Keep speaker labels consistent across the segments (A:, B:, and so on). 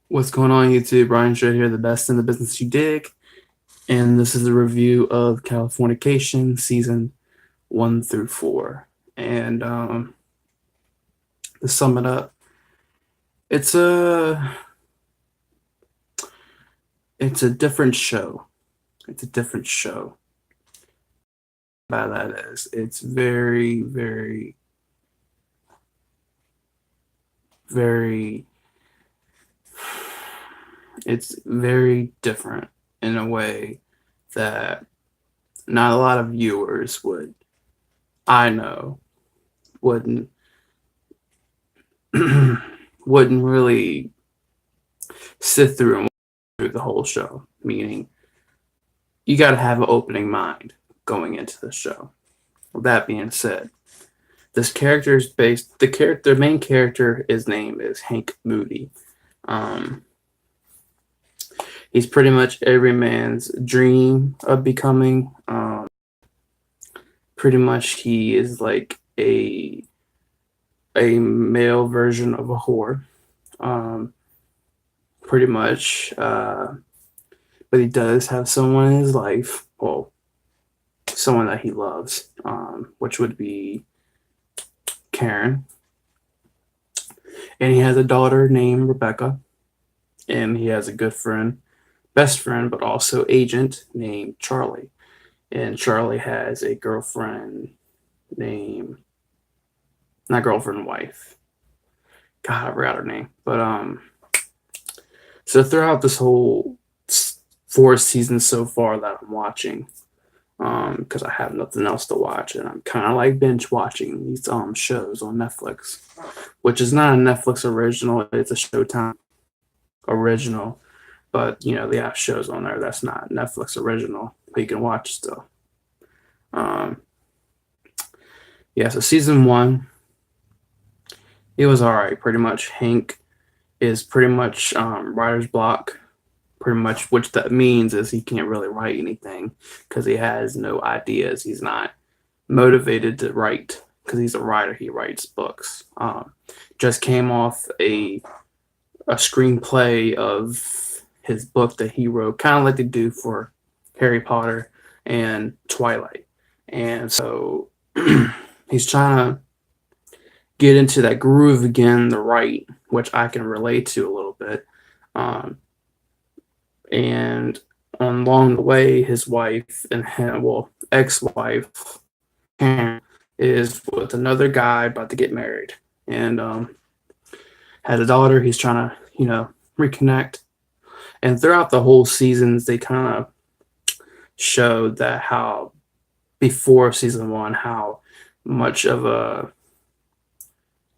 A: What's going on, YouTube? Brian Show here, the best in the business you dig. And this is a review of Californication season 1 through 4. And to sum it up, it's a it's a different show. It's a different show. By that is, it's very, very, very. It's very different in a way that not a lot of viewers would. I know wouldn't wouldn't really sit through and watch through the whole show. Meaning, you got to have an opening mind going into the show. With that being said, this character is based. The main character, his name is Hank Moody. Um, he's pretty much every man's dream of becoming. Pretty much, he is like a male version of a whore. Um, pretty much, but he does have someone in his life. Well, someone that he loves, which would be Karen, and he has a daughter named Rebecca, and he has a good friend, best friend, but also agent named Charlie. And Charlie has a girlfriend named, not girlfriend, wife. God, I forgot her name. But so throughout this whole 4 seasons so far that I'm watching, because I have nothing else to watch, and I'm kind of like binge watching these shows on Netflix, which is not a Netflix original. It's a Showtime original, but they have shows on there that's not Netflix original, but you can watch still. Um, yeah, so season 1, it was all right. Pretty much, Hank is pretty much writer's block. Pretty much, which that means is he can't really write anything because he has no ideas. He's not motivated to write because he's a writer. He writes books. Just came off a screenplay of his book that he wrote, kind of like they do for Harry Potter and Twilight. And so he's trying to get into that groove again, the right, which I can relate to a little bit. Um, and along the way, his wife and him, well, ex-wife, Karen, is with another guy about to get married, and had a daughter. He's trying to, reconnect. And throughout the whole seasons, they kind of showed that how before season 1, much of a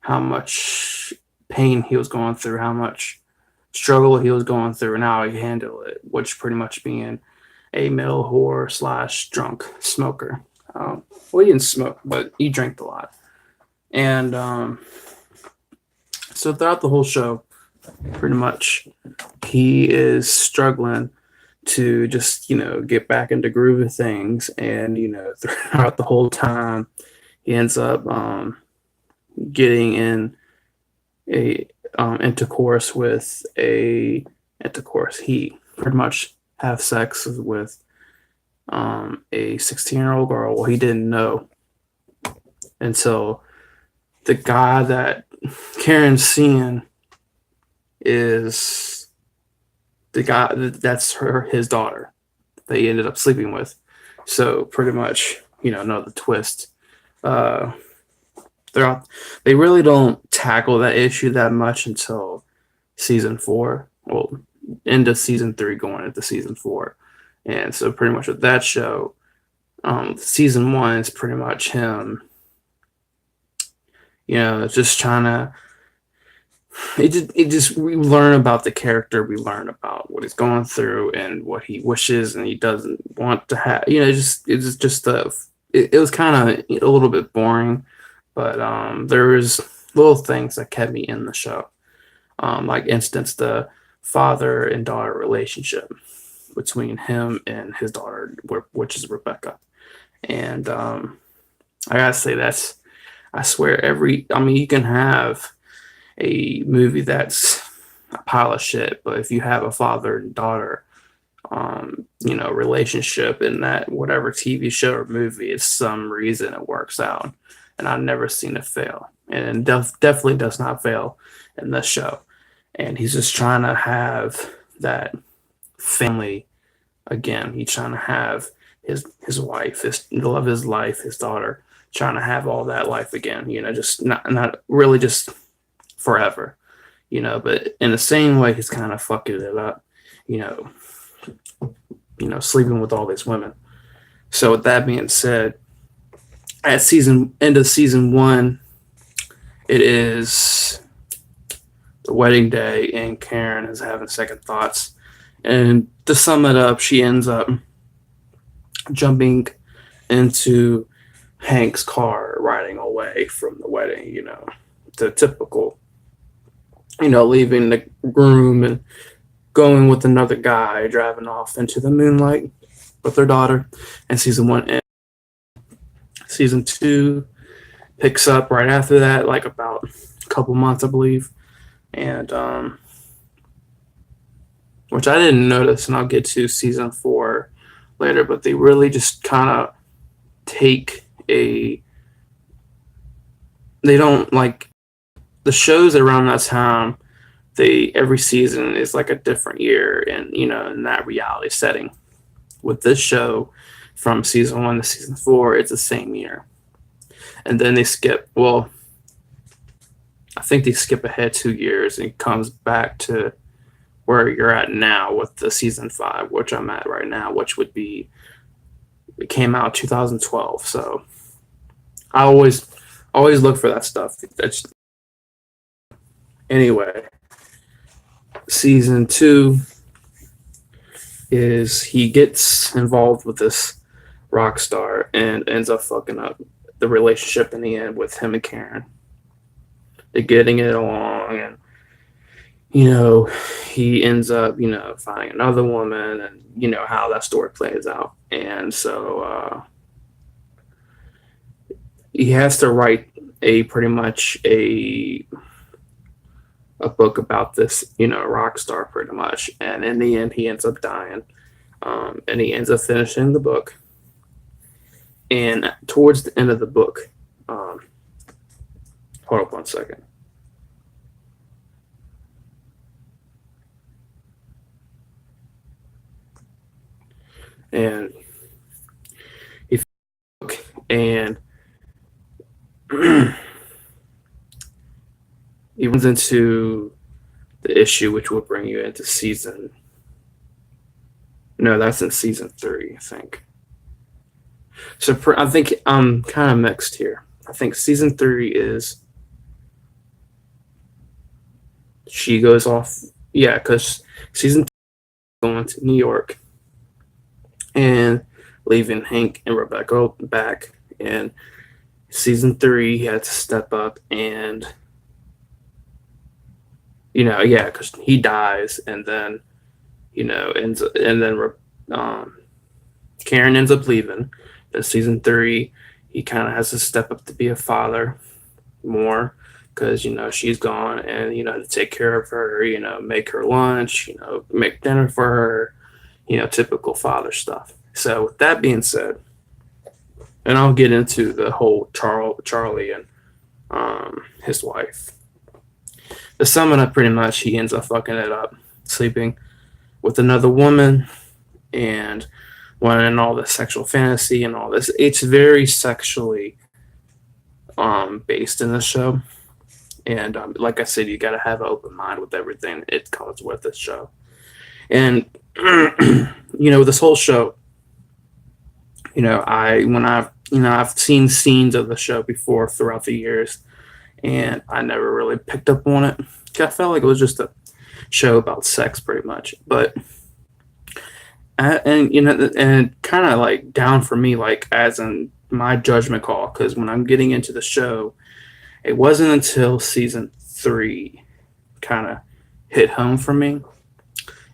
A: how much pain he was going through, how much struggle he was going through, and how he handled it, which pretty much being a male whore slash drunk smoker. Well, he didn't smoke, but he drank a lot. And so throughout the whole show, pretty much, he is struggling to just, get back into groove of things. And, throughout the whole time, he ends up getting in a intercourse with a intercourse. He pretty much have sex with a 16-year-old girl. Well, he didn't know until the guy that Karen's seeing is the guy that's his daughter that he ended up sleeping with. So pretty much, another twist. Uh, they really don't tackle that issue that much until season 4. Well, into season 3, going into season 4. And so pretty much with that show, season 1 is pretty much him, just trying to. It just we learn about the character, we learn about what he's going through and what he wishes and he doesn't want to have. It was kind of a little bit boring, but there was little things that kept me in the show. Like instance, the father and daughter relationship between him and his daughter, which is Rebecca. And I gotta say I swear, you can have a movie that's a pile of shit. But if you have a father and daughter, relationship in that whatever TV show or movie, it's some reason it works out. And I've never seen it fail. And definitely does not fail in this show. And he's just trying to have that family again. He's trying to have his wife, the love of his life, his daughter, trying to have all that life again. Just not really just forever. But in the same way, he's kind of fucking it up. You know, sleeping with all these women. So with that being said, at end of season 1, it is the wedding day, and Karen is having second thoughts. And to sum it up, she ends up jumping into Hank's car, riding away from the wedding. The typical, leaving the groom and going with another guy, driving off into the moonlight with their daughter. And season 1 ends. Season 2 picks up right after that, like about a couple months, I believe. And which I didn't notice, and I'll get to season 4 later, but they really just kind of take they don't like the shows around that time. Every season is like a different year, and in that reality setting. With this show, from season 1 to season 4, it's the same year, and then they skip. Well, I think they skip ahead 2 years and it comes back to where you're at now with the season 5, which I'm at right now, which would be it came out 2012. So I always look for that stuff. That's anyway. Season 2 is he gets involved with this rock star and ends up fucking up the relationship in the end with him and Karen. They're getting it along, and he ends up finding another woman, and how that story plays out. And so he has to write pretty much a book about this, rock star, pretty much. And in the end, he ends up dying. And he ends up finishing the book. And towards the end of the book, hold up one second. And he and he runs into the issue, which will bring you into season. No, that's in season 3, I think. So I think I'm kind of mixed here. I think season 3 is she goes off. Yeah, because season 2 is going to New York and leaving Hank and Rebecca back. And season 3, he had to step up and because he dies, and then Karen ends up leaving. Then season 3, he kind of has to step up to be a father more, because she's gone, and to take care of her, make her lunch, make dinner for her, typical father stuff. So with that being said, and I'll get into the whole Charlie and his wife. To sum it up, pretty much, he ends up fucking it up, sleeping with another woman, and wanting all this sexual fantasy and all this. It's very sexually based in the show. And like I said, you got to have an open mind with everything it comes with this show. And, this whole show, I've seen scenes of the show before throughout the years, and I never really picked up on it. I felt like it was just a show about sex, pretty much. But and kind of like down for me, like as in my judgment call, because when I'm getting into the show, it wasn't until season 3 kind of hit home for me.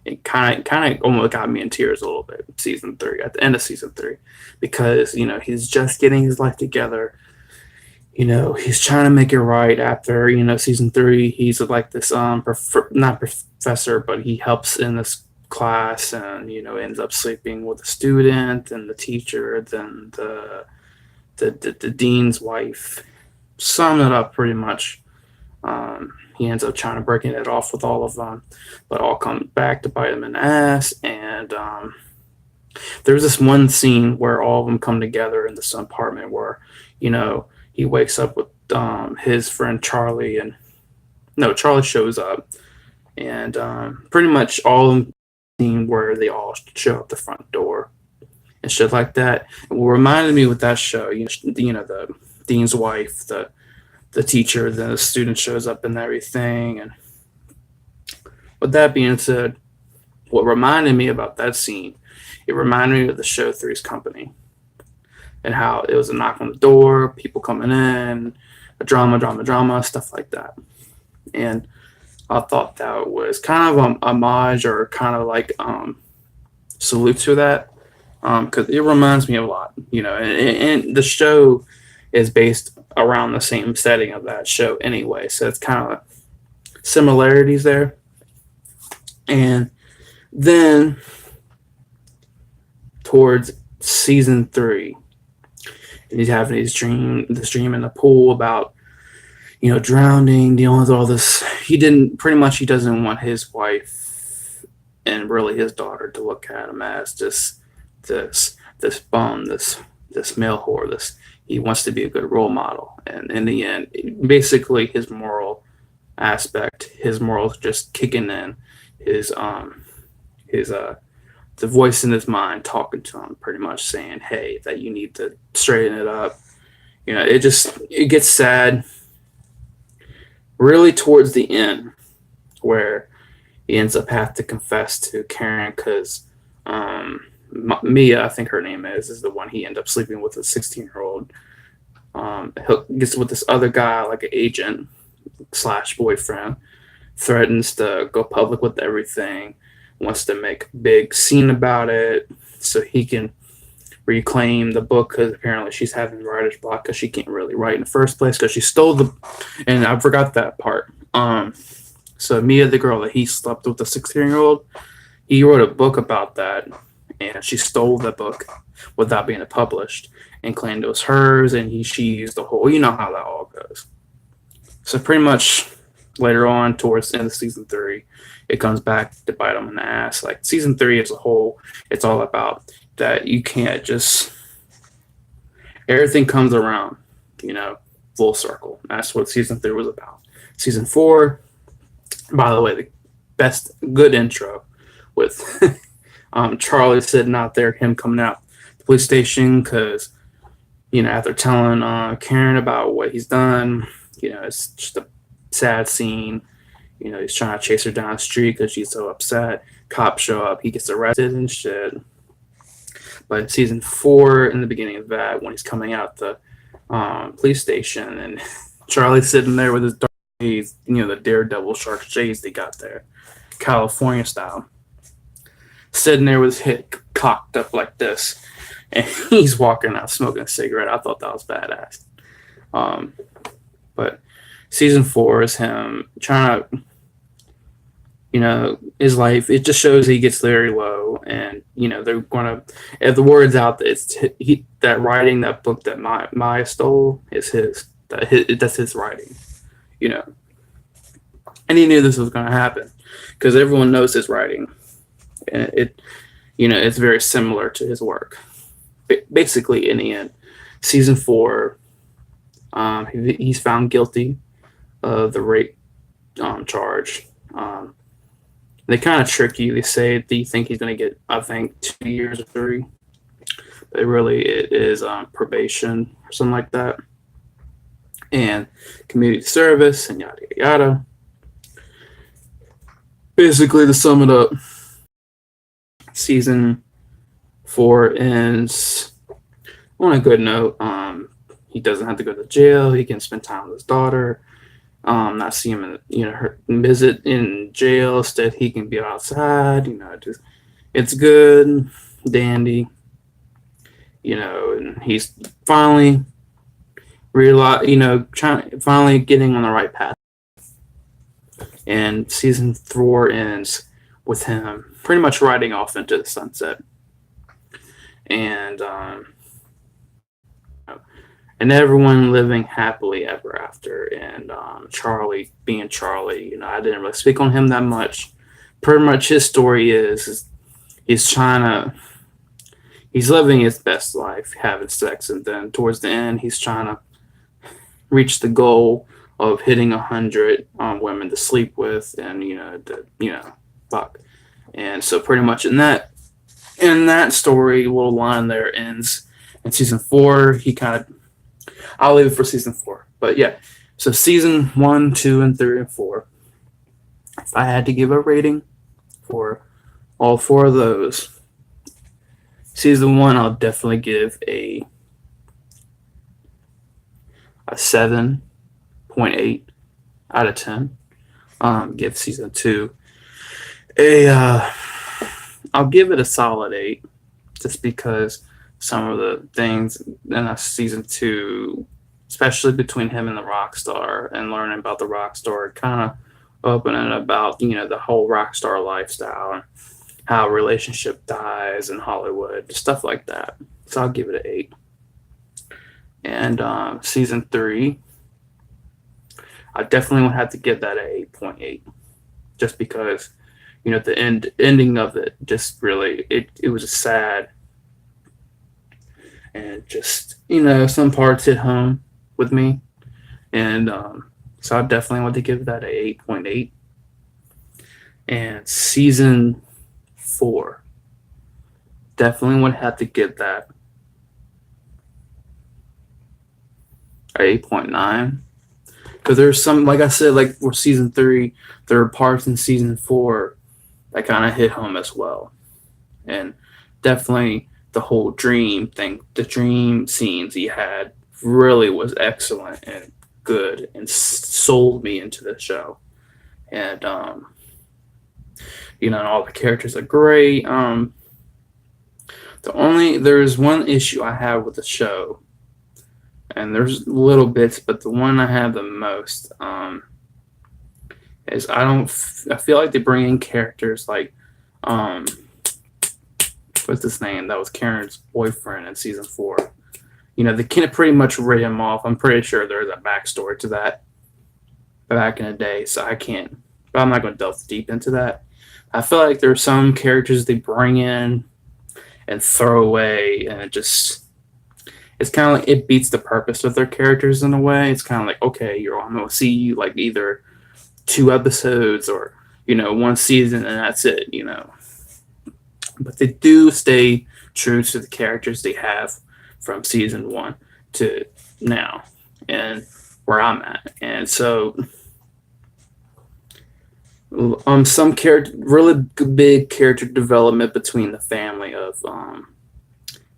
A: It kind of almost got me in tears a little bit. Season 3, at the end of season 3, because he's just getting his life together. he's trying to make it right after, season three. He's like this, not professor, but he helps in this class and, ends up sleeping with the student and the teacher, then the dean's wife. Sum it up pretty much. He ends up trying to breaking it off with all of them, but all comes back to bite him in the ass. And there's this one scene where all of them come together in this apartment where, he wakes up with his friend Charlie, and no, Charlie shows up, and pretty much all of them scene where they all show up the front door and shit like that. And what reminded me with that show, the dean's wife, the teacher, then the student shows up and everything. And with that being said, what reminded me about that scene, it reminded me of the show Three's Company and how it was a knock on the door, people coming in, a drama, stuff like that. And I thought that was kind of a homage or kind of like salute to that, because it reminds me a lot, and the show is based around the same setting of that show anyway, so it's kind of similarities there. And then towards season three, and he's having this dream in the pool about drowning, dealing with all this. He doesn't want his wife and really his daughter to look at him as just this bum, this male whore. He wants to be a good role model, and in the end, basically his moral aspect, his morals just kicking in, his the voice in his mind talking to him, pretty much saying, "Hey, that you need to straighten it up." It gets sad really towards the end, where he ends up having to confess to Karen because Mia, I think her name is the one he ended up sleeping with, a 16-year-old. He gets with this other guy, like an agent slash boyfriend, threatens to go public with everything, wants to make a big scene about it so he can reclaim the book, because apparently she's having writer's block because she can't really write in the first place because she stole and I forgot that part. So Mia, the girl that he slept with, the 16-year-old, he wrote a book about that, and she stole the book without being published and claimed it was hers, and she used the whole, how that all goes. So pretty much later on towards the end of season three, it comes back to bite them in the ass. Like season three as a whole, it's all about that you can't just, everything comes around, full circle. That's what season three was about. Season four, by the way, the best good intro with Charlie sitting out there, him coming out the police station because, after telling Karen about what he's done, it's just a sad scene. He's trying to chase her down the street because she's so upset. Cops show up, he gets arrested and shit. But season four, in the beginning of that, when he's coming out the police station, and Charlie's sitting there with his dark shades, the daredevil shark shades they got there, California style, sitting there with his head cocked up like this, and he's walking out smoking a cigarette. I thought that was badass. But season four is him trying to, his life. It just shows he gets very low, and they're gonna. If the word's out that that writing, that book that Maya stole is his. That's his writing, and he knew this was gonna happen because everyone knows his writing, and it's very similar to his work. Basically, in the end, season four, he's found guilty of the rape charge. They kind of trick you. They say that you think he's going to get, I think, 2 years or 3. But really, it is probation or something like that. And community service and yada, yada, yada. Basically, to sum it up, season 4 ends on a good note. He doesn't have to go to jail. He can spend time with his daughter. Not see him in visit in jail. Instead, he can be outside. It's good, dandy. And he's finally realize, trying finally getting on the right path. And season 4 ends with him pretty much riding off into the sunset, and and everyone living happily ever after. And Charlie being Charlie, I didn't really speak on him that much. Pretty much his story is he's trying to he's living his best life, having sex, and then towards the end, he's trying to reach the goal of hitting 100 women to sleep with, and fuck. And so pretty much in that story, little line there ends. In season 4, he kind of I'll leave it for season 4, but yeah. So season 1, 2, and 3, and 4. If I had to give a rating for all 4 of those, season 1 I'll definitely give a 7.8 out of 10. Give season 2 I'll give it a solid 8, just because some of the things in season 2, especially between him and the rock star and learning about the rock star, kind of opening about the whole rock star lifestyle and how a relationship dies in Hollywood, stuff like that. So I'll give it an 8. And season 3, I definitely would have to give that an 8.8, just because the ending of it just really it was sad, and just some parts hit home with me, and so I definitely want to give that a 8.8. And season 4, definitely would have to give that a 8.9, because there's some, like I said, like for season 3, there are parts in season 4 that kind of hit home as well. And definitely the whole dream thing, the dream scenes he had really was excellent and good, and sold me into the show. And and all the characters are great. There's one issue I have with the show, and there's little bits, but the one I have the most is I feel like they bring in characters like what's his name, that was Karen's boyfriend in season 4. They kind of pretty much write him off. I'm pretty sure there's a backstory to that back in the day, so I'm not going to delve deep into that. I feel like there's some characters they bring in and throw away, and it's kind of like it beats the purpose of their characters in a way. It's kind of like, okay, I'm going to see you like either 2 episodes or 1 season, and that's it. But they do stay true to the characters they have from season 1 to now, and where I'm at. And so some really big character development between the family of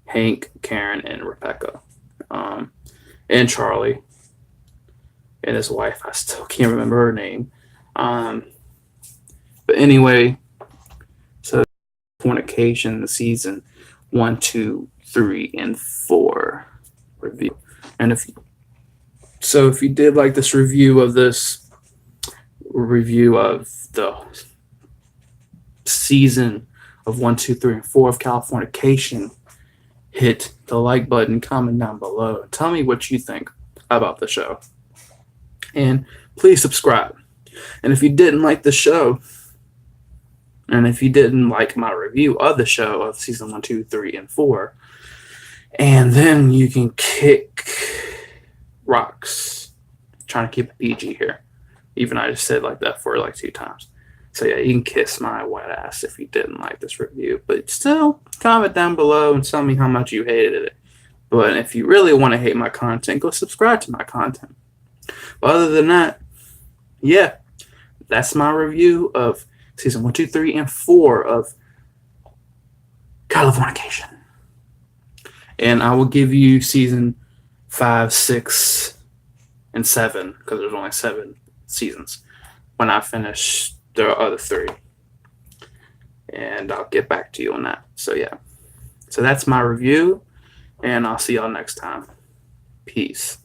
A: Hank, Karen, and Rebecca, and Charlie and his wife. I still can't remember her name. But anyway, so Californication season 1, 2, 3, and 4 review. And if you did like this review of the season of 1, 2, 3, and 4 of Californication, hit the like button, comment down below, and tell me what you think about the show. And please subscribe. And if you didn't like the show, and if you didn't like my review of the show of season 1, 2, 3, and 4, and then you can kick rocks. Trying to keep it PG here. Even I just said like that for like 2 times. So yeah, you can kiss my wet ass if you didn't like this review. But still, comment down below and tell me how much you hated it. But if you really want to hate my content, go subscribe to my content. But other than that, yeah, that's my review of season 1, 2, 3, and 4 of Californication. And I will give you season 5, 6, and 7, because there's only 7 seasons, when I finish the other 3. And I'll get back to you on that. So yeah. So that's my review, and I'll see y'all next time. Peace.